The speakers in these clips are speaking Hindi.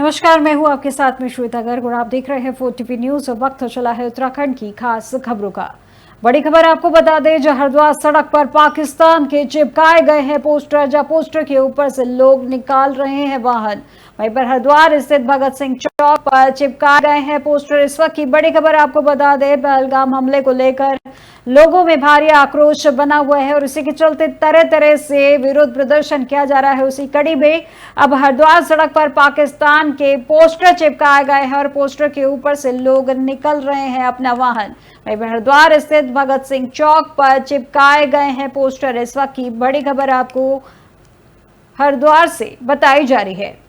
नमस्कार, मैं हूं आपके साथ में श्वेता गर्ग और आप देख रहे हैं 4TV न्यूज। और वक्त हो चला है उत्तराखंड की खास खबरों का। बड़ी खबर आपको बता दें, जो हरिद्वार सड़क पर पाकिस्तान के चिपकाए गए हैं पोस्टर, जहां पोस्टर के ऊपर से लोग निकाल रहे हैं वाहन। वहीं पर हरिद्वार स्थित भगत सिंह चौक पर चिपकाए गए हैं पोस्टर। इस वक्त की बड़ी खबर आपको बता दें, पहलगाम हमले को लेकर लोगों में भारी आक्रोश बना हुआ है और इसी के चलते तरह तरह से विरोध प्रदर्शन किया जा रहा है। उसी कड़ी में अब हरिद्वार सड़क पर पाकिस्तान के पोस्टर चिपकाए गए हैं और पोस्टर के ऊपर से लोग निकल रहे हैं अपना वाहन। वहीं हरिद्वार स्थित भगत सिंह चौक पर चिपकाए गए हैं पोस्टर। इस वक्त की बड़ी खबर आपको हरिद्वार से बताई जा रही है।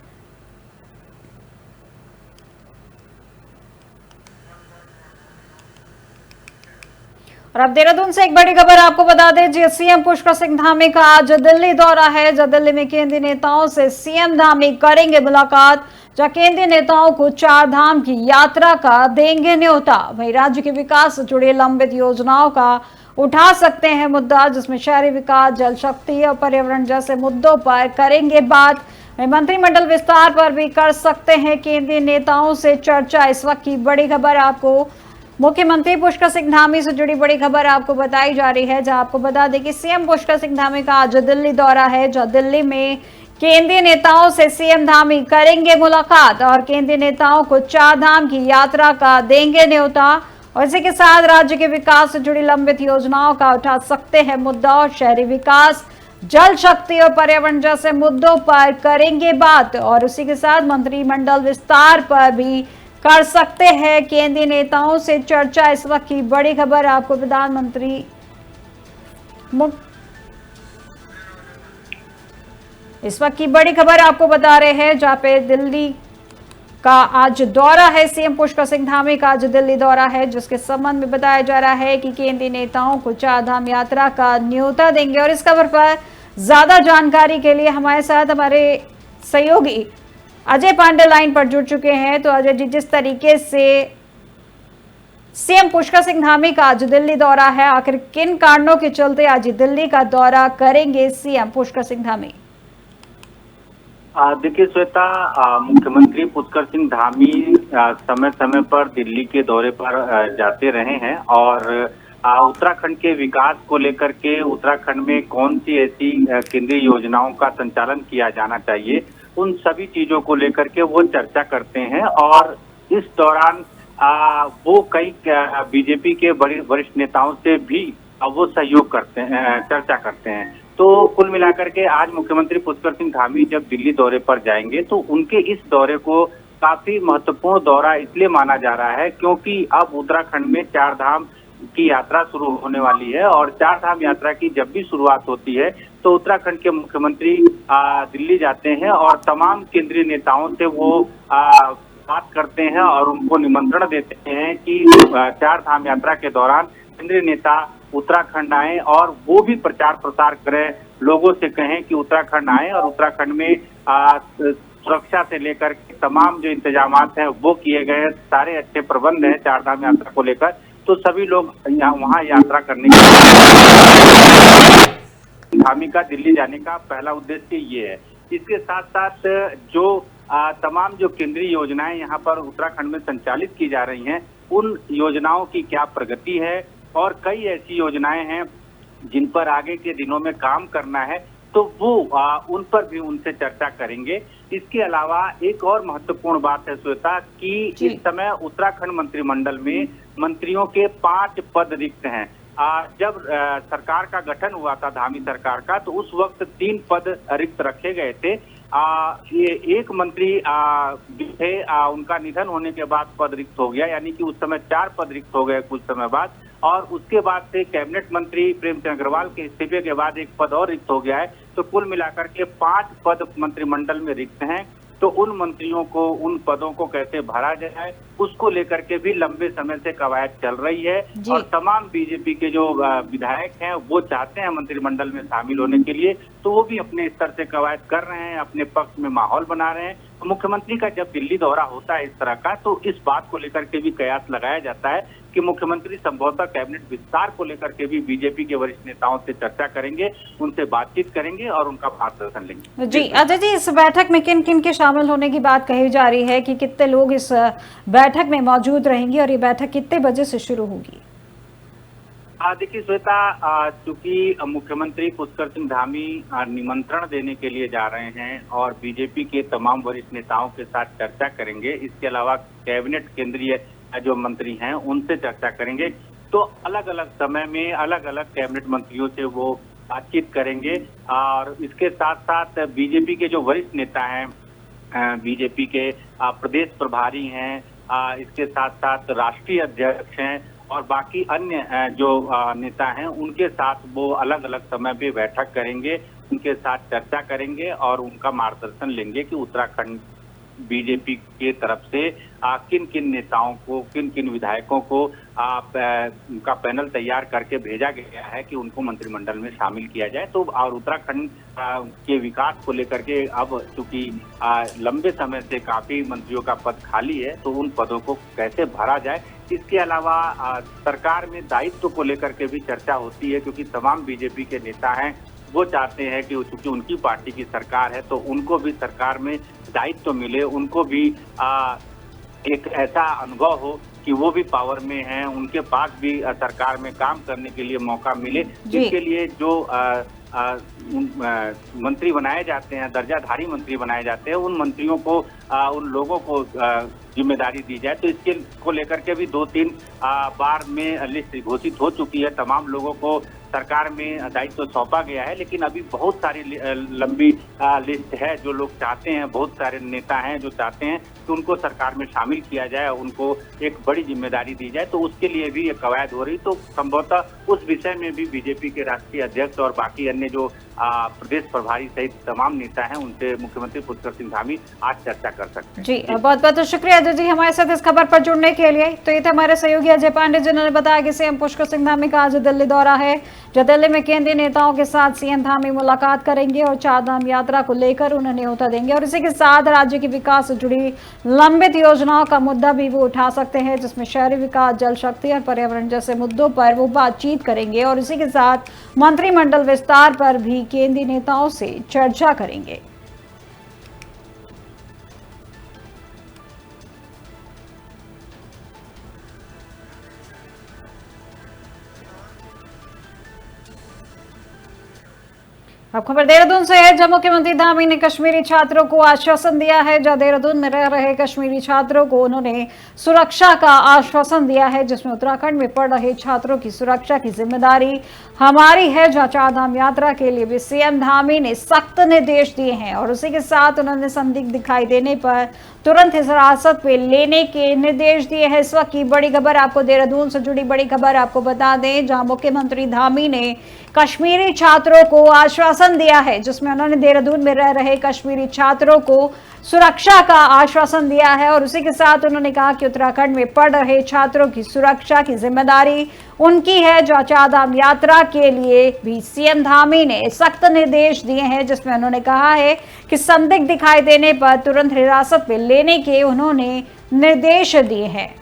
और अब देहरादून से एक बड़ी खबर आपको बता दें, जी सीएम पुष्कर सिंह धामी का आज दिल्ली दौरा है। जहां दिल्ली में केंद्रीय नेताओं से सीएम धामी करेंगे मुलाकात, जहां केंद्रीय नेताओं को 4 धाम की यात्रा का देंगे न्योता। वहीं राज्य के विकास से जुड़ी लंबित योजनाओं का उठा सकते हैं मुद्दा, जिसमें शहरी विकास, जल शक्ति और पर्यावरण जैसे मुद्दों पर करेंगे बात। मंत्रिमंडल विस्तार पर भी कर सकते हैं केंद्रीय नेताओं से चर्चा। इस वक्त की बड़ी खबर आपको मुख्यमंत्री पुष्कर सिंह धामी से जुड़ी बड़ी खबर आपको बताई जा रही है, जहां आपको बता दें कि सीएम पुष्कर सिंह धामी का आज दिल्ली दौरा है। जहां दिल्ली में केंद्रीय नेताओं से सीएम धामी करेंगे मुलाकात और केंद्रीय नेताओं को 4 धाम की यात्रा का देंगे न्योता। और इसी के साथ राज्य के विकास से जुड़ी लंबित योजनाओं का उठा सकते हैं मुद्दा और शहरी विकास, जल शक्ति और पर्यावरण जैसे मुद्दों पर करेंगे बात। और उसी के साथ मंत्रिमंडल विस्तार पर भी कर सकते हैं केंद्रीय नेताओं से चर्चा। इस वक्त की बड़ी खबर आपको प्रधानमंत्री इस वक्त की बड़ी खबर आपको बता रहे हैं, जहां पे दिल्ली का आज दौरा है। सीएम पुष्कर सिंह धामी का आज दिल्ली दौरा है, जिसके संबंध में बताया जा रहा है कि केंद्रीय नेताओं को 4 धाम यात्रा का न्योता देंगे। और इस खबर पर ज्यादा जानकारी के लिए हमारे साथ हमारे सहयोगी अजय पांडे लाइन पर जुड़ चुके हैं। तो अजय जी, जिस तरीके से सीएम पुष्कर सिंह धामी का आज दिल्ली दौरा है, आखिर किन कारणों के चलते आज दिल्ली का दौरा करेंगे सीएम पुष्कर सिंह धामी? देखिए श्वेता, मुख्यमंत्री पुष्कर सिंह धामी समय समय पर दिल्ली के दौरे पर जाते रहे हैं और उत्तराखंड के विकास को लेकर के उत्तराखंड में कौन सी ऐसी केंद्रीय योजनाओं का संचालन किया जाना चाहिए, उन सभी चीजों को लेकर के वो चर्चा करते हैं। और इस दौरान वो कई बीजेपी के बड़े वरिष्ठ नेताओं से भी वो सहयोग करते हैं, चर्चा करते हैं। तो कुल मिलाकर के आज मुख्यमंत्री पुष्कर सिंह धामी जब दिल्ली दौरे पर जाएंगे तो उनके इस दौरे को काफी महत्वपूर्ण दौरा इसलिए माना जा रहा है क्योंकि अब उत्तराखंड में 4 धाम की यात्रा शुरू होने वाली है। और 4 धाम यात्रा की जब भी शुरुआत होती है तो उत्तराखंड के मुख्यमंत्री दिल्ली जाते हैं और तमाम केंद्रीय नेताओं से वो बात करते हैं और उनको निमंत्रण देते हैं कि 4 धाम यात्रा के दौरान केंद्रीय नेता उत्तराखंड आए और वो भी प्रचार प्रसार करें, लोगों से कहें कि उत्तराखंड आए और उत्तराखंड में सुरक्षा से लेकर के तमाम जो इंतजामात हैं वो किए गए, सारे अच्छे प्रबंध हैं 4 धाम यात्रा को लेकर। तो सभी लोग वहाँ यात्रा करने के धामी का दिल्ली जाने का पहला उद्देश्य ये है। इसके साथ साथ जो तमाम जो केंद्रीय योजनाएं यहाँ पर उत्तराखंड में संचालित की जा रही हैं, उन योजनाओं की क्या प्रगति है और कई ऐसी योजनाएं हैं जिन पर आगे के दिनों में काम करना है, तो वो उन पर भी उनसे चर्चा करेंगे। इसके अलावा एक और महत्वपूर्ण बात है श्वेता कि इस समय उत्तराखंड मंत्रिमंडल में मंत्रियों के 5 पद रिक्त हैं। जब सरकार का गठन हुआ था धामी सरकार का, तो उस वक्त 3 पद रिक्त रखे गए थे। ये एक मंत्री थे, उनका निधन होने के बाद पद रिक्त हो गया, यानी कि उस समय 4 पद रिक्त हो गए कुछ समय बाद। और उसके बाद से कैबिनेट मंत्री प्रेमचंद अग्रवाल के इस्तीफे के बाद एक पद और रिक्त हो गया है। तो कुल मिलाकर के 5 पद मंत्रिमंडल में रिक्त हैं। तो उन मंत्रियों को, उन पदों को कैसे भरा जाए, उसको लेकर के भी लंबे समय से कवायद चल रही है। और तमाम बीजेपी के जो विधायक हैं वो चाहते हैं मंत्रिमंडल में शामिल होने के लिए, तो वो भी अपने स्तर से कवायद कर रहे हैं, अपने पक्ष में माहौल बना रहे हैं। मुख्यमंत्री का जब दिल्ली दौरा होता है इस तरह का, तो इस बात को लेकर के भी कयास लगाया जाता है कि मुख्यमंत्री संभवतः कैबिनेट विस्तार को लेकर के भी बीजेपी के वरिष्ठ नेताओं से चर्चा करेंगे, उनसे बातचीत करेंगे और उनका मार्गदर्शन लेंगे। जी अजय जी, इस बैठक में किन किन के शामिल होने की बात कही जा रही है कि कितने लोग इस बैठक में मौजूद रहेंगे और ये बैठक कितने बजे से शुरू होगी? देखिए श्वेता, चूंकि मुख्यमंत्री पुष्कर सिंह धामी निमंत्रण देने के लिए जा रहे हैं और बीजेपी के तमाम वरिष्ठ नेताओं के साथ चर्चा करेंगे, इसके अलावा कैबिनेट केंद्रीय जो मंत्री हैं उनसे चर्चा करेंगे, तो अलग अलग समय में अलग अलग कैबिनेट मंत्रियों से वो बातचीत करेंगे। और इसके साथ साथ बीजेपी के जो वरिष्ठ नेता हैं, बीजेपी के प्रदेश प्रभारी हैं, इसके साथ साथ राष्ट्रीय अध्यक्ष हैं और बाकी अन्य जो नेता हैं, उनके साथ वो अलग अलग समय पे बैठक करेंगे, उनके साथ चर्चा करेंगे और उनका मार्गदर्शन लेंगे कि उत्तराखंड बीजेपी के तरफ से किन किन नेताओं को, किन किन विधायकों को उनका पैनल तैयार करके भेजा गया है कि उनको मंत्रिमंडल में शामिल किया जाए। तो और उत्तराखंड के विकास को लेकर के अब चूंकि लंबे समय से काफी मंत्रियों का पद खाली है, तो उन पदों को कैसे भरा जाए, इसके अलावा सरकार में दायित्व को लेकर के भी चर्चा होती है, क्योंकि तमाम बीजेपी के नेता हैं वो चाहते हैं कि चूंकि उनकी पार्टी की सरकार है तो उनको भी सरकार में दायित्व मिले, उनको भी एक ऐसा अनुभव हो कि वो भी पावर में हैं, उनके पास भी सरकार में काम करने के लिए मौका मिले। इसके लिए जो मंत्री बनाए जाते हैं, दर्जाधारी मंत्री बनाए जाते हैं, उन मंत्रियों को उन लोगों को जिम्मेदारी दी जाए। तो इसके को लेकर के भी 2-3 बार में लिस्ट घोषित हो चुकी है, तमाम लोगों को सरकार में दायित्व सौंपा गया है, लेकिन अभी बहुत सारी लंबी लिस्ट है। जो लोग चाहते हैं, बहुत सारे नेता हैं जो चाहते हैं कि उनको सरकार में शामिल किया जाए, उनको एक बड़ी जिम्मेदारी दी जाए, तो उसके लिए भी एक कवायद हो रही। तो संभवतः उस विषय में भी बीजेपी के राष्ट्रीय अध्यक्ष और बाकी अन्य जो प्रदेश प्रभारी सहित तमाम नेता हैं, उनसे मुख्यमंत्री पुष्कर सिंह धामी आज चर्चा कर सकते हैं। जी बहुत बहुत शुक्रिया अजय जी हमारे साथ इस खबर पर जुड़ने के लिए। तो ये थे हमारे सहयोगी अजय पांडे जिन्होंने बताया कि सीएम पुष्कर सिंह धामी का आज दिल्ली दौरा है, जो दिल्ली में केंद्रीय नेताओं के साथ सीएम धामी मुलाकात करेंगे और चारधाम यात्रा को लेकर उन्हें न्योता देंगे और इसी के साथ राज्य के विकास से जुड़ी लंबित योजनाओं का मुद्दा भी वो उठा सकते हैं, जिसमें शहरी विकास, जल शक्ति और पर्यावरण जैसे मुद्दों पर वो बातचीत करेंगे और इसी के साथ मंत्रिमंडल विस्तार पर भी केंद्रीय नेताओं से चर्चा करेंगे। अब खबर देहरादून से है, जहां मुख्यमंत्री धामी ने कश्मीरी छात्रों को आश्वासन दिया है। जहां देहरादून में रह रहे कश्मीरी छात्रों को उन्होंने सुरक्षा का आश्वासन दिया है, जिसमें उत्तराखंड में पढ़ रहे छात्रों की सुरक्षा की जिम्मेदारी हमारी है। जहां चारधाम यात्रा के लिए भी सीएम धामी ने सख्त निर्देश दिए हैं और उसी के साथ उन्होंने संदिग्ध दिखाई देने पर तुरंत हिरासत में लेने के निर्देश दिए हैं। इस वक्त की बड़ी खबर आपको, देहरादून से जुड़ी बड़ी खबर आपको बता दें, जहां मुख्यमंत्री धामी ने कश्मीरी छात्रों को आश्वासन दिया है, जिसमें उन्होंने देहरादून में रह रहे कश्मीरी छात्रों को सुरक्षा का आश्वासन दिया है और उसी के साथ उन्होंने कहा कि उत्तराखंड में पढ़ रहे छात्रों की सुरक्षा की जिम्मेदारी उनकी है। जो चारधाम यात्रा के लिए भी सीएम धामी ने सख्त निर्देश दिए हैं, जिसमें उन्होंने कहा है कि संदिग्ध दिखाई देने पर तुरंत हिरासत में लेने के उन्होंने निर्देश दिए हैं।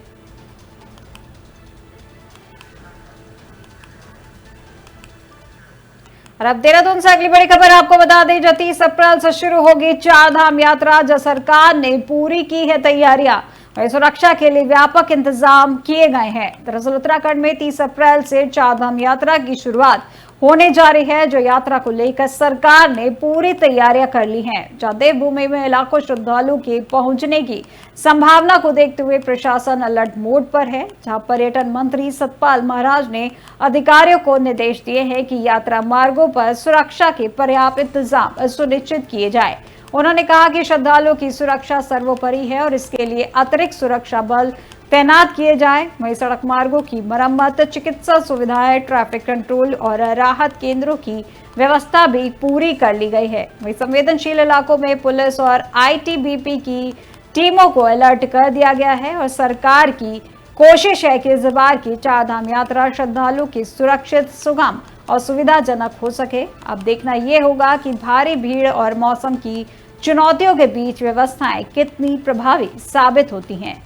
और अब देहरादून से अगली बड़ी खबर आपको बता दें, जो 30 अप्रैल से शुरू होगी चारधाम यात्रा। जो सरकार ने पूरी की है तैयारियां और सुरक्षा के लिए व्यापक इंतजाम किए गए हैं। दरअसल उत्तराखंड में 30 अप्रैल से चारधाम यात्रा की शुरुआत होने जा रही है, जो यात्रा को लेकर सरकार ने पूरी तैयारियां कर ली हैं। जहां देवभूमि में लाखों श्रद्धालु के पहुंचने की संभावना को देखते हुए प्रशासन अलर्ट मोड पर है। जहां पर्यटन मंत्री सतपाल महाराज ने अधिकारियों को निर्देश दिए हैं कि यात्रा मार्गों पर सुरक्षा के पर्याप्त इंतजाम सुनिश्चित किए जाए। उन्होंने कहा कि श्रद्धालुओं की सुरक्षा सर्वोपरि है और इसके लिए अतिरिक्त सुरक्षा बल तैनात किए जाए। वहीं सड़क मार्गों की मरम्मत, चिकित्सा सुविधाएं, ट्रैफिक कंट्रोल और राहत केंद्रों की व्यवस्था भी पूरी कर ली गई है। वहीं संवेदनशील इलाकों में पुलिस और आईटीबीपी की टीमों को अलर्ट कर दिया गया है और सरकार की कोशिश है कि इस बार की चारधाम यात्रा श्रद्धालु की सुरक्षित, सुगम और सुविधाजनक हो सके। अब देखना यह होगा कि भारी भीड़ और मौसम की चुनौतियों के बीच व्यवस्थाएं कितनी प्रभावी साबित होती हैं।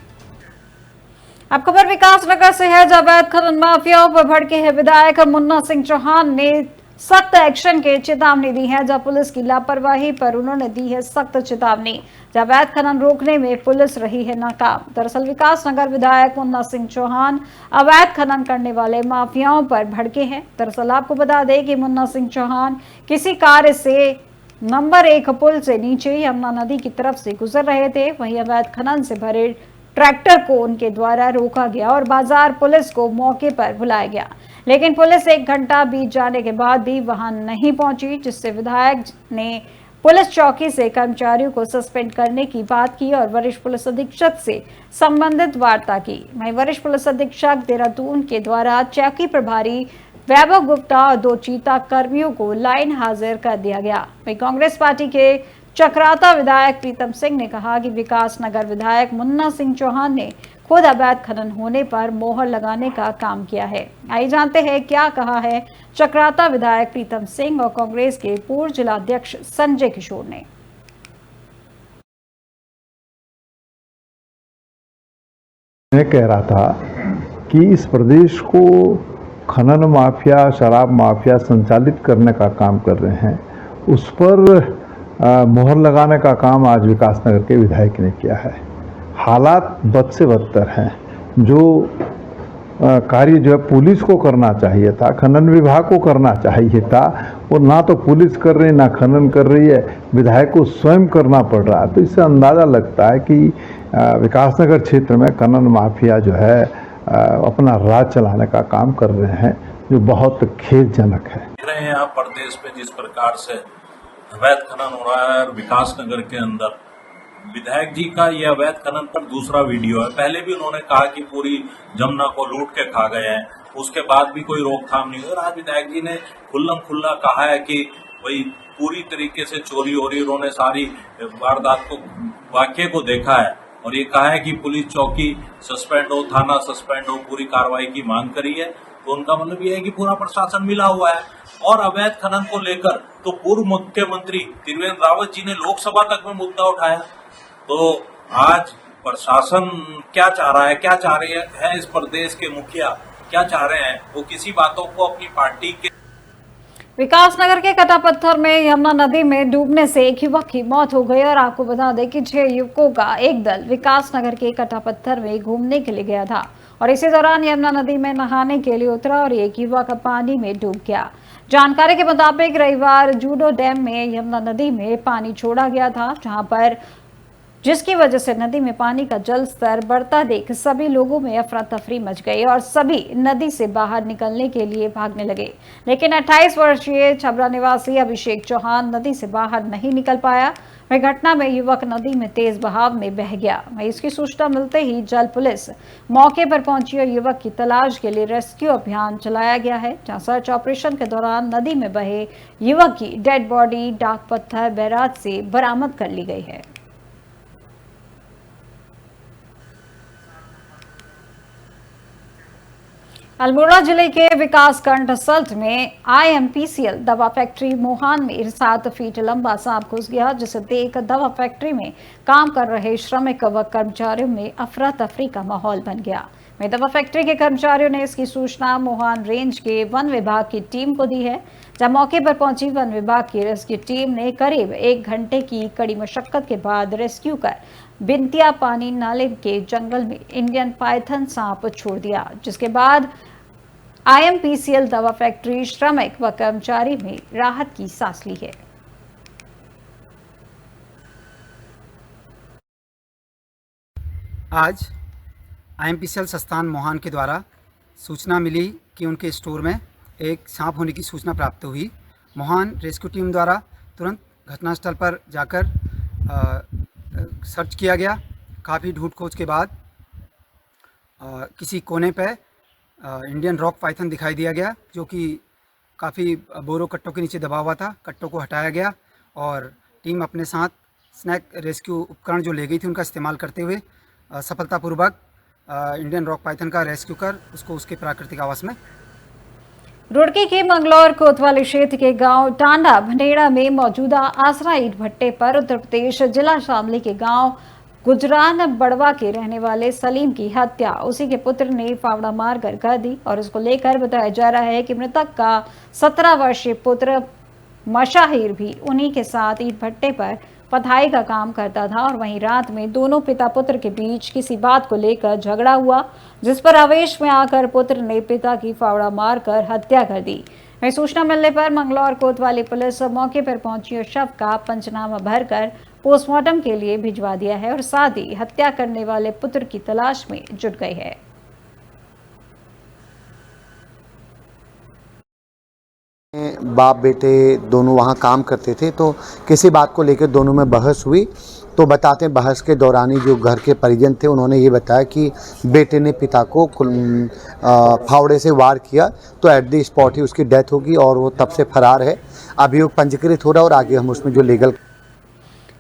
अब खबर विकासनगर से है, जब अवैध खनन माफियाओं पर भड़के हैं विधायक मुन्ना सिंह चौहान ने सख्त एक्शन की चेतावनी दी है। जब पुलिस की लापरवाही पर उन्होंने दी है सख्त चेतावनी, जब अवैध खनन रोकने में पुलिस रही है नाकाम। दरअसल विकासनगर विधायक मुन्ना सिंह चौहान अवैध खनन करने वाले माफियाओं पर भड़के हैं। दरअसल आपको बता दें कि मुन्ना सिंह चौहान किसी कार्य से नंबर 1 पुल से नीचे यमुना नदी की तरफ से गुजर रहे थे। वहीं अवैध खनन से भरे ट्रैक्टर को उनके द्वारा रोका गया और बाजार पुलिस को मौके पर बुलाया गया, लेकिन पुलिस 1 घंटा बीत जाने के बाद भी वहां नहीं पहुंची, जिससे विधायक ने पुलिस चौकी से कर्मचारियों को सस्पेंड करने की बात की और वरिष्ठ पुलिस अधीक्षक से संबंधित वार्ता की। वहीं वरिष्ठ पुलिस अधीक्षक देहरादून के द्वारा चौकी प्रभारी वैभव गुप्ता और 2 चीता कर्मियों को लाइन हाजिर कर दिया गया। वहीं कांग्रेस पार्टी के चक्राता विधायक प्रीतम सिंह ने कहा कि विकासनगर विधायक मुन्ना सिंह चौहान ने खुद अवैध खनन होने पर मोहर लगाने का काम किया है। आइए जानते हैं क्या कहा है चक्राता विधायक प्रीतम सिंह और कांग्रेस के पूर्व जिलाध्यक्ष संजय किशोर ने। मैं कह रहा था कि इस प्रदेश को खनन माफिया, शराब माफिया संचालित करने का काम कर रहे हैं, उस पर मोहर लगाने का काम आज विकासनगर के विधायक ने किया है। हालात बद से बदतर हैं। जो कार्य जो है पुलिस को करना चाहिए था, खनन विभाग को करना चाहिए था, वो ना तो पुलिस कर रही ना खनन कर रही है, विधायक को स्वयं करना पड़ रहा है। तो इससे अंदाज़ा लगता है कि विकासनगर क्षेत्र में खनन माफिया जो है अपना राज चलाने का काम कर रहे हैं, जो बहुत खेदजनक है। देख रहे हैं आप प्रदेश में जिस प्रकार से अवैध खनन हो रहा है और विकासनगर के अंदर विधायक जी का यह अवैध खनन पर दूसरा वीडियो है। पहले भी उन्होंने कहा कि पूरी जमुना को लूट के खा गए हैं, उसके बाद भी कोई रोकथाम नहीं हुई। और आज विधायक जी ने खुल्लम खुल्ला कहा है कि भाई पूरी तरीके से चोरी हो रही है। उन्होंने सारी वारदात को, वाक्य को देखा है और ये कहा है कि पुलिस चौकी सस्पेंड हो, थाना सस्पेंड हो, पूरी कार्रवाई की मांग करी है। तो उनका मतलब ये है कि पूरा प्रशासन मिला हुआ है। और अवैध खनन को लेकर तो पूर्व मुख्यमंत्री त्रिवेंद्र रावत जी ने लोकसभा तक में मुद्दा उठाया। तो आज प्रशासन क्या चाह रहा है, क्या चाह रही है इस प्रदेश के मुखिया क्या चाह रहे हैं, वो किसी बातों को अपनी पार्टी के। विकासनगर के कटापत्थर में यमुना नदी में डूबने से एक युवक की मौत हो गई और आपको बता दें कि 6 युवकों का एक दल विकासनगर के कटापत्थर में घूमने के लिए गया था और इसी दौरान यमुना नदी में नहाने के लिए उतरा और एक युवक पानी में डूब गया। जानकारी के मुताबिक रविवार जूडो डैम में यमुना नदी में पानी छोड़ा गया था, जिसकी वजह से नदी में पानी का जल स्तर बढ़ता देख सभी लोगों में अफरा तफरी मच गई और सभी नदी से बाहर निकलने के लिए भागने लगे। लेकिन 28 वर्षीय छबरा निवासी अभिषेक चौहान नदी से बाहर नहीं निकल पाया। वही घटना में युवक नदी में तेज बहाव में बह गया। वही इसकी सूचना मिलते ही जल पुलिस मौके पर पहुंची और युवक की तलाश के लिए रेस्क्यू अभियान चलाया गया है, जहां सर्च ऑपरेशन के दौरान नदी में बहे युवक की डेड बॉडी डाक पत्थर बैराज से बरामद कर ली गई है। अल्मोड़ा जिले के विकासखंड सल्ट में IMPCL दवा फैक्ट्री मोहान में 7 फीट लंबा सांप घुस गया, जिसे देख दवा फैक्ट्री में काम कर रहे श्रमिक व कर्मचारियों में अफरा तफरी का माहौल बन गया। वहीं दवा फैक्ट्री के कर्मचारियों ने इसकी सूचना मोहान रेंज के वन विभाग की टीम को दी है। जब मौके पर पहुंची वन विभाग की रेस्क्यू टीम ने करीब 1 घंटे की कड़ी मशक्कत के बाद रेस्क्यू कर बिंतिया पानी नाले के जंगल में इंडियन पाइथन सांप छोड़ दिया, जिसके बाद IMPCL दवा फैक्ट्री श्रमिक व कर्मचारी में राहत की सांस ली है। आज IMPCL संस्थान मोहान के द्वारा सूचना मिली कि उनके स्टोर में एक सांप होने की सूचना प्राप्त हुई। मोहान रेस्क्यू टीम द्वारा तुरंत घटनास्थल पर जाकर सर्च किया गया। काफ़ी ढूंढ खोज के बाद किसी कोने पे इंडियन रॉक पाइथन दिखाई दिया गया, जो कि काफ़ी बोरो कट्टों के नीचे दबा हुआ था। कट्टों को हटाया गया और टीम अपने साथ स्नैक रेस्क्यू उपकरण जो ले गई थी उनका इस्तेमाल करते हुए सफलतापूर्वक इंडियन रॉक पाइथन का रेस्क्यू कर उसको उसके प्राकृतिक आवास में। रुड़की के मंगलौर कोतवाली क्षेत्र के गांव टांडा भनेड़ा में मौजूदा आसरा ईट भट्टे पर उत्तर प्रदेश जिला शामली के गांव गुजरान बड़वा के रहने वाले सलीम की हत्या उसी के पुत्र ने फावड़ा मारकर कर दी और इसको लेकर बताया जा रहा है कि मृतक का 17 वर्षीय पुत्र मशाहिर भी उन्हीं के साथ ईट भट्टे पर पथाई का काम करता था और वहीं रात में दोनों पिता पुत्र के बीच किसी बात को लेकर झगड़ा हुआ, जिस पर आवेश में आकर पुत्र ने पिता की फावड़ा मारकर हत्या कर दी। वहीं सूचना मिलने पर मंगलौर कोतवाली पुलिस मौके पर पहुंची और शव का पंचनामा भरकर पोस्टमार्टम के लिए भिजवा दिया है और साथ ही हत्या करने वाले पुत्र की तलाश में जुट गई है। बाप बेटे दोनों वहाँ काम करते थे, तो किसी बात को लेकर दोनों में बहस हुई। तो बताते हैं बहस के दौरान ही जो घर के परिजन थे उन्होंने ये बताया कि बेटे ने पिता को फावड़े से वार किया, तो एट द स्पॉट ही उसकी डेथ होगी और वो तब से फरार है। अभियोग पंजीकृत हो रहा है और आगे हम उसमें जो लीगल।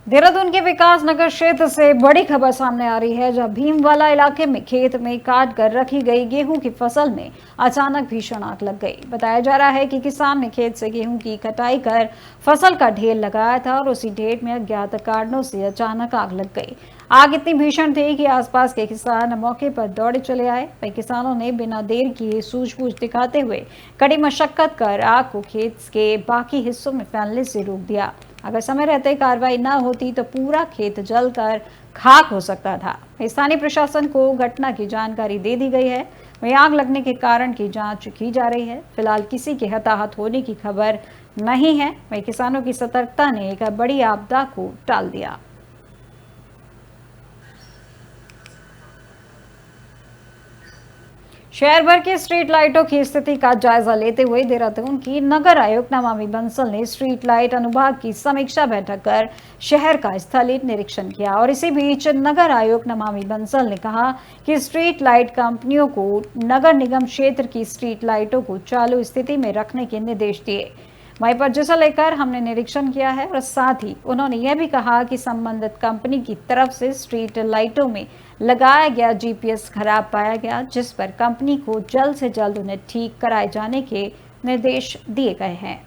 देहरादून के विकास नगर क्षेत्र से बड़ी खबर सामने आ रही है, जहां भीमवाला इलाके में खेत में काट कर रखी गई गेहूं की फसल में अचानक भीषण आग लग गई। बताया जा रहा है कि किसान ने खेत से गेहूं की कटाई कर फसल का ढेर लगाया था और उसी ढेर में अज्ञात कारणों से अचानक आग लग गई। आग इतनी भीषण थी कि आसपास के किसान मौके पर दौड़े चले आए। वहीं किसानों ने बिना देर किए सूझबूझ दिखाते हुए कड़ी मशक्कत कर आग को खेत के बाकी हिस्सों में फैलने से रोक दिया। अगर समय रहते कार्रवाई न होती तो पूरा खेत जलकर खाक हो सकता था। स्थानीय प्रशासन को घटना की जानकारी दे दी गई है। वहीं आग लगने के कारण की जांच की जा रही है। फिलहाल किसी के हताहत होने की खबर नहीं है। वहीं किसानों की सतर्कता ने एक बड़ी आपदा को टाल दिया। शहर भर के स्ट्रीट लाइटों की स्थिति का जायजा लेते हुए देहरादून की नगर आयुक्त नमामि बंसल ने स्ट्रीट लाइट अनुभाग की समीक्षा बैठक कर शहर का स्थलीय निरीक्षण किया और इसी बीच नगर आयुक्त नमामि बंसल ने कहा कि स्ट्रीट लाइट कंपनियों को नगर निगम क्षेत्र की स्ट्रीट लाइटों को चालू स्थिति में रखने के निर्देश दिए। वहीं पर जिसे लेकर हमने निरीक्षण किया है और साथ ही उन्होंने यह भी कहा कि संबंधित कंपनी की तरफ से स्ट्रीट लाइटों में लगाया गया जीपीएस खराब पाया गया, जिस पर कंपनी को जल्द से जल्द उन्हें ठीक कराए जाने के निर्देश दिए गए हैं।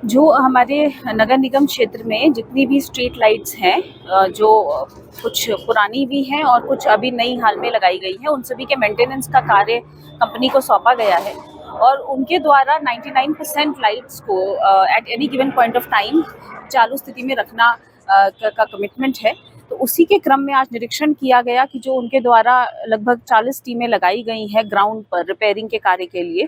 जो हमारे नगर निगम क्षेत्र में जितनी भी स्ट्रीट लाइट्स हैं, जो कुछ पुरानी भी हैं और कुछ अभी नई हाल में लगाई गई है, उन सभी के मेंटेनेंस का कार्य कंपनी को सौंपा गया है और उनके द्वारा 99% लाइट्स को at any given point of time चालू स्थिति में रखना का कमिटमेंट है। तो उसी के क्रम में आज निरीक्षण किया गया कि जो उनके द्वारा लगभग 40 टीमें लगाई गई हैं ग्राउंड पर रिपेयरिंग के कार्य के लिए,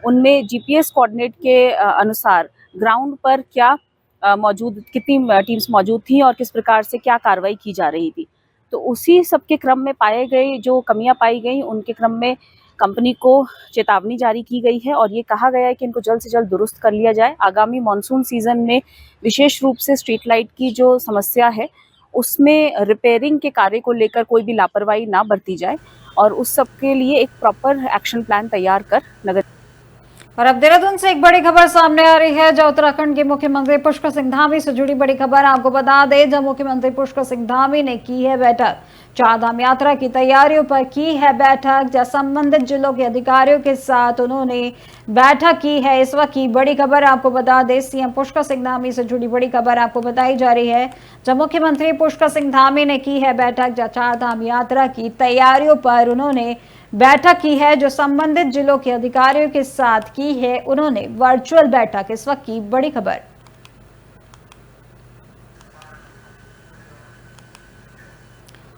उनमें जीपीएस कोऑर्डिनेट के अनुसार ग्राउंड पर क्या कितनी टीम्स मौजूद थी और किस प्रकार से क्या कार्रवाई की जा रही थी। तो उसी सब के क्रम में पाए गए जो कमियां पाई गई, उनके क्रम में कंपनी को चेतावनी जारी की गई है और ये कहा गया है कि इनको जल्द से जल्द दुरुस्त कर लिया जाए। आगामी मॉनसून सीजन में विशेष रूप से स्ट्रीट लाइट की जो समस्या है उसमें रिपेयरिंग के कार्य को लेकर कोई भी लापरवाही ना बरती जाए और उस सब के लिए एक प्रॉपर एक्शन प्लान तैयार कर नगर। और अब देहरादून से एक बड़ी खबर सामने आ रही है, जहां उत्तराखंड के मुख्यमंत्री पुष्कर सिंह धामी से जुड़ी बड़ी खबर आपको बता दें। जब मुख्यमंत्री पुष्कर सिंह धामी ने की है बैठक, चारधाम यात्रा की तैयारियों पर की है बैठक, जहां संबंधित जिलों के अधिकारियों के साथ उन्होंने बैठक की है। इस वक्त की बड़ी खबर आपको बता दें, सीएम पुष्कर सिंह धामी से जुड़ी बड़ी खबर आपको बताई जा रही है। जब मुख्यमंत्री पुष्कर सिंह धामी ने की है बैठक, जहां चारधाम यात्रा की तैयारियों पर उन्होंने बैठक की है, जो संबंधित जिलों के अधिकारियों के साथ की है उन्होंने वर्चुअल बैठक। इस वक्त की बड़ी खबर।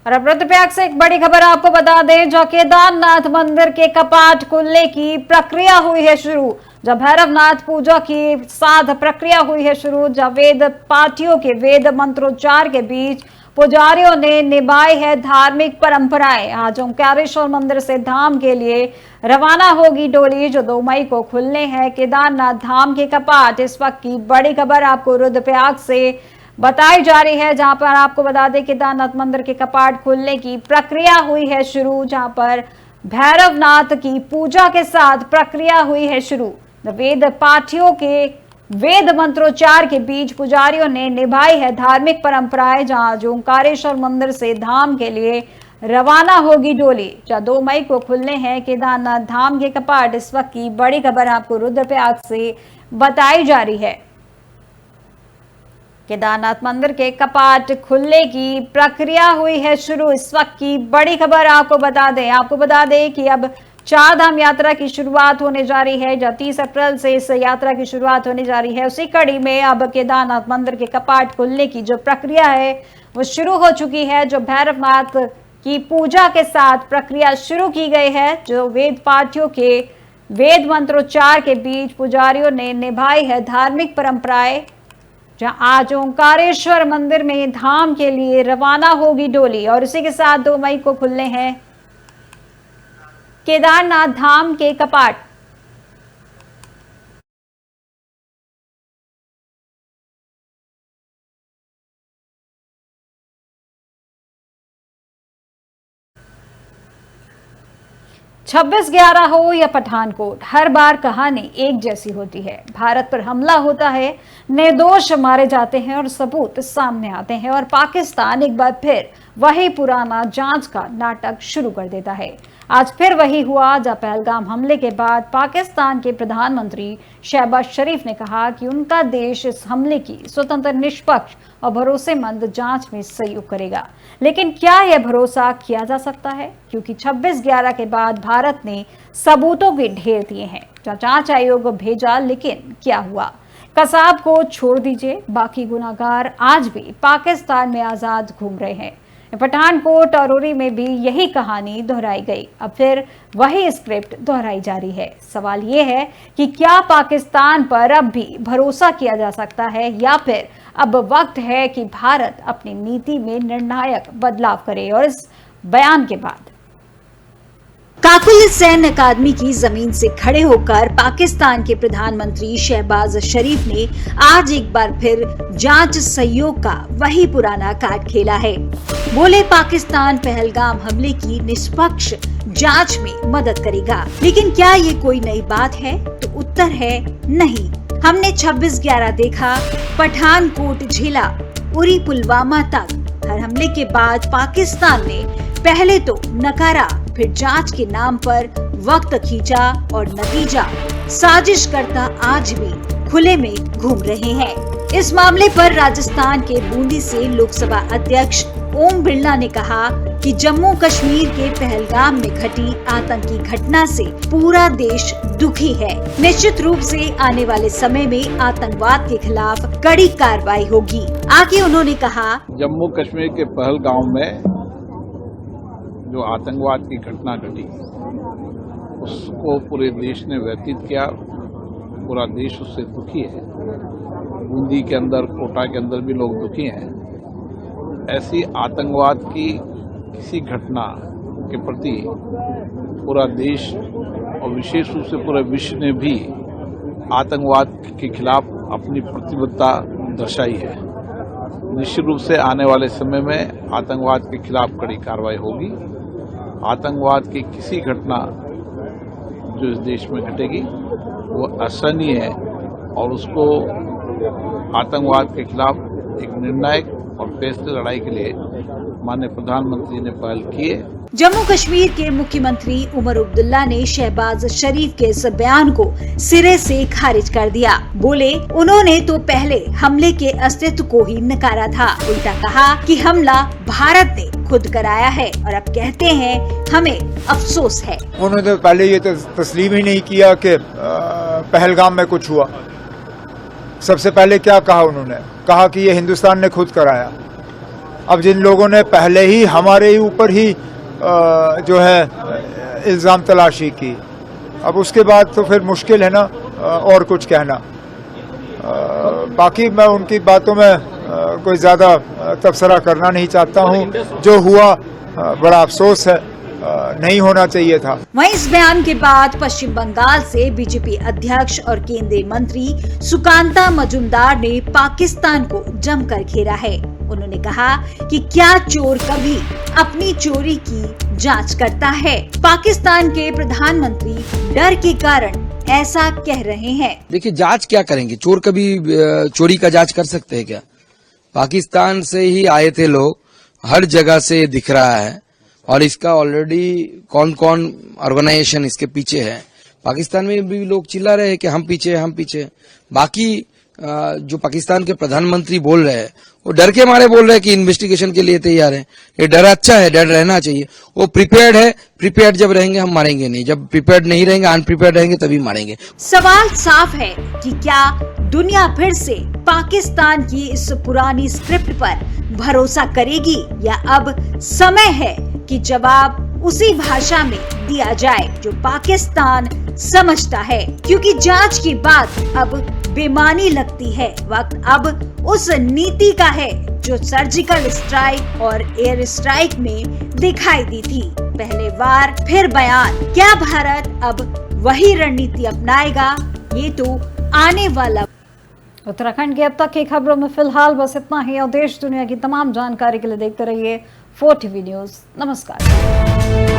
और अब रुद्रप्रयाग से एक बड़ी खबर आपको बता दें, जहां केदारनाथ मंदिर के कपाट खुलने की प्रक्रिया हुई है शुरू। जब भैरवनाथ पूजा की साथ प्रक्रिया हुई है शुरू, जब वेद पाठियों के वेद मंत्रोच्चार के बीच पुजारियों ने निभाई है धार्मिक परंपराएं। आज ओंकारेश्वर मंदिर से धाम के लिए रवाना होगी डोली, जो 2 मई को खुलने हैं केदारनाथ धाम के कपाट। इस वक्त की बड़ी खबर आपको रुद्रप्रयाग से बताई जा रही है, जहां पर आपको बता दें केदारनाथ मंदिर के कपाट खुलने की प्रक्रिया हुई है शुरू, जहां पर भैरवनाथ की पूजा के साथ प्रक्रिया हुई है शुरू। वेद पाठियों के वेद मंत्रोच्चार के बीच पुजारियों ने निभाई है धार्मिक परंपराएं, जहां ओंकारेश्वर मंदिर से धाम के लिए रवाना होगी डोली। 2 मई को खुलने हैं केदारनाथ धाम के कपाट। इस वक्त की बड़ी खबर आपको रुद्रप्रयाग से बताई जा रही है। केदारनाथ मंदिर के कपाट खुलने की प्रक्रिया हुई है शुरू। इस वक्त की बड़ी खबर आपको बता दें कि अब 4 धाम यात्रा की शुरुआत होने जा रही है। जब 30 अप्रैल से इस यात्रा की शुरुआत होने जा रही है, उसी कड़ी में अब केदारनाथ मंदिर के कपाट खुलने की जो प्रक्रिया है वो शुरू हो चुकी है। जो भैरवनाथ की पूजा के साथ प्रक्रिया शुरू की गई है, जो वेद पाठियों के वेद मंत्रोच्चार के बीच पुजारियों ने निभाई है धार्मिक परंपराएं। जहां आज ओंकारेश्वर मंदिर में धाम के लिए रवाना होगी डोली और इसी के साथ 2 मई को खुलने हैं केदारनाथ धाम के कपाट। छब्बीस 11 हो या पठानकोट, हर बार कहानी एक जैसी होती है। भारत पर हमला होता है, निर्दोष मारे जाते हैं और सबूत सामने आते हैं और पाकिस्तान एक बार फिर वही पुराना जांच का नाटक शुरू कर देता है। आज फिर वही हुआ जब पहलगाम हमले के बाद पाकिस्तान के प्रधानमंत्री शहबाज शरीफ ने कहा कि उनका देश इस हमले की स्वतंत्र, निष्पक्ष और भरोसेमंद जांच में सहयोग करेगा। लेकिन क्या यह भरोसा किया जा सकता है? क्योंकि 26/11 के बाद भारत ने सबूतों के ढेर दिए हैं, जांच आयोग भेजा, लेकिन क्या हुआ? कसाब को छोड़ दीजिए, बाकी गुनाहगार आज भी पाकिस्तान में आजाद घूम रहे हैं। पठानकोट और उरी में भी यही कहानी दोहराई गई। अब फिर वही स्क्रिप्ट दोहराई जा रही है। सवाल यह है कि क्या पाकिस्तान पर अब भी भरोसा किया जा सकता है या फिर अब वक्त है कि भारत अपनी नीति में निर्णायक बदलाव करे? और इस बयान के बाद काकुल सैन्य अकादमी की जमीन से खड़े होकर पाकिस्तान के प्रधानमंत्री शहबाज शरीफ ने आज एक बार फिर जांच सहयोग का वही पुराना कार्ड खेला है। बोले पाकिस्तान पहलगाम हमले की निष्पक्ष जांच में मदद करेगा। लेकिन क्या ये कोई नई बात है? तो उत्तर है नहीं। हमने 26/11 देखा, पठानकोट झेला, उरी पुलवामा तक। हर हमले के बाद पाकिस्तान ने पहले तो नकारा, फिर जांच के नाम पर वक्त खींचा और नतीजा साजिशकर्ता आज भी खुले में घूम रहे हैं। इस मामले पर राजस्थान के बूंदी से लोकसभा अध्यक्ष ओम बिरला ने कहा कि जम्मू कश्मीर के पहलगाम में घटी आतंकी घटना से पूरा देश दुखी है। निश्चित रूप से आने वाले समय में आतंकवाद के खिलाफ कड़ी कार्रवाई होगी। आगे उन्होंने कहा, जम्मू कश्मीर के पहलगाम में जो आतंकवाद की घटना घटी उसको पूरे देश ने व्यतीत किया। पूरा देश उससे दुखी है। बूंदी के अंदर, कोटा के अंदर भी लोग दुखी हैं। ऐसी आतंकवाद की किसी घटना के प्रति पूरा देश और विशेष रूप से पूरे विश्व ने भी आतंकवाद के खिलाफ अपनी प्रतिबद्धता दर्शाई है। निश्चित रूप से आने वाले समय में आतंकवाद के खिलाफ कड़ी कार्रवाई होगी। आतंकवाद की किसी घटना जो इस देश में घटेगी वो असहनीय है और उसको आतंकवाद के खिलाफ एक निर्णायक और फैसले लड़ाई के लिए माननीय प्रधानमंत्री ने पहल की है। जम्मू कश्मीर के मुख्यमंत्री उमर अब्दुल्ला ने शहबाज शरीफ के इस बयान को सिरे से खारिज कर दिया। बोले, उन्होंने तो पहले हमले के अस्तित्व को ही नकारा था। उल्टा कहा कि हमला भारत ने खुद कराया है और अब कहते हैं हमें अफसोस है। उन्होंने तो पहले ये तस्लीम ही नहीं किया कि पहलगाम में कुछ हुआ। सबसे पहले क्या कहा उन्होंने? कहा कि ये हिंदुस्तान ने खुद कराया। अब जिन लोगों ने पहले ही हमारे ऊपर ही जो है इल्ज़ाम तलाशी की, अब उसके बाद तो फिर मुश्किल है ना और कुछ कहना। बाकी मैं उनकी बातों में कोई ज़्यादा तबसरा करना नहीं चाहता हूँ। जो हुआ बड़ा अफसोस है, नहीं होना चाहिए था। वहीं इस बयान के बाद पश्चिम बंगाल से बीजेपी अध्यक्ष और केंद्रीय मंत्री सुकांता मजूमदार ने पाकिस्तान को जमकर घेरा है। उन्होंने कहा कि क्या चोर कभी अपनी चोरी की जांच करता है? पाकिस्तान के प्रधानमंत्री डर के कारण ऐसा कह रहे हैं। देखिए, जांच क्या करेंगे? चोर कभी चोरी का जांच कर सकते हैं क्या? पाकिस्तान से ही आए थे लोग, हर जगह से दिख रहा है और इसका ऑलरेडी कौन कौन ऑर्गेनाइजेशन इसके पीछे है। पाकिस्तान में भी लोग चिल्ला रहे हैं कि हम पीछे। बाकी जो पाकिस्तान के प्रधानमंत्री बोल रहे हैं वो डर के मारे बोल रहे हैं कि इन्वेस्टिगेशन के लिए तैयार है। ये डर अच्छा है, डर रहना चाहिए। वो प्रिपेयर्ड है, प्रिपेयर्ड जब रहेंगे हम मारेंगे नहीं, जब प्रिपेयर्ड नहीं रहेंगे, अनप्रिपेयर्ड रहेंगे तभी मारेंगे। सवाल साफ है कि क्या दुनिया फिर से पाकिस्तान की इस पुरानी स्क्रिप्ट पर भरोसा करेगी या अब समय है कि जवाब उसी भाषा में दिया जाए जो पाकिस्तान समझता है, क्योंकि जांच की बात अब बेमानी लगती है। वक्त अब उस नीति का है जो सर्जिकल स्ट्राइक और एयर स्ट्राइक में दिखाई दी थी। पहले वार फिर बयान। क्या भारत अब वही रणनीति अपनाएगा? ये तो आने वाला। उत्तराखंड की अब तक की खबरों में फिलहाल बस इतना ही। और देश दुनिया की तमाम जानकारी के लिए देखते रहिए 4TV न्यूज। नमस्कार।